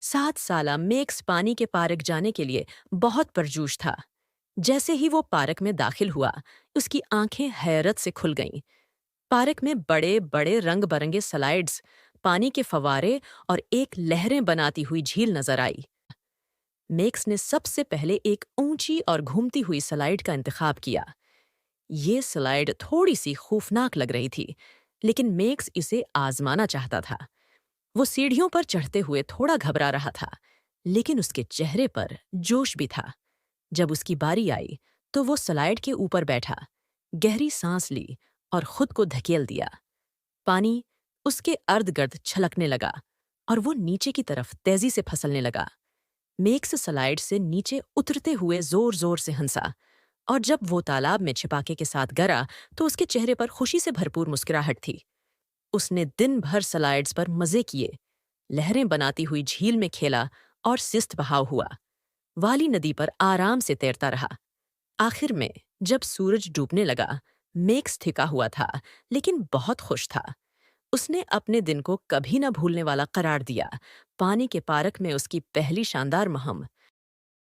7 साला मेक्स पानी के पार्क जाने के लिए बहुत परजोश था। जैसे ही वो पार्क में दाखिल हुआ, उसकी आंखें हैरत से खुल गईं। पार्क में बड़े बड़े रंग बरंगे स्लाइड्स, पानी के फव्वारे और एक लहरें बनाती हुई झील नजर आई। मेक्स ने सबसे पहले एक ऊंची और घूमती हुई स्लाइड का इंतखाब किया। ये स्लाइड थोड़ी सी खौफनाक लग रही थी, लेकिन मेक्स इसे आजमाना चाहता था। वो सीढ़ियों पर चढ़ते हुए थोड़ा घबरा रहा था, लेकिन उसके चेहरे पर जोश भी था। जब उसकी बारी आई, तो वो स्लाइड के ऊपर बैठा, गहरी सांस ली और खुद को धकेल दिया। पानी उसके अर्द-गिर्द छलकने लगा और वो नीचे की तरफ तेजी से फिसलने लगा। मेक्स स्लाइड से नीचे उतरते हुए जोर-जोर से हंसा और जब वो तालाब में छिपाके के साथ गिरा, तो उसके चेहरे पर खुशी से भरपूर मुस्कुराहट थी। उसने दिन भर स्लाइड्स पर मजे किए, लहरें बनाती हुई झील में खेला और सिस्त बहाव हुआ। वाली नदी पर आराम से तैरता रहा। आखिर में जब सूरज डूबने लगा, मेक्स थका हुआ था, लेकिन बहुत खुश था। उसने अपने दिन को कभी न भूलने वाला करार दिया। पानी के पार्क में उसकी पहली शानदार मुहिम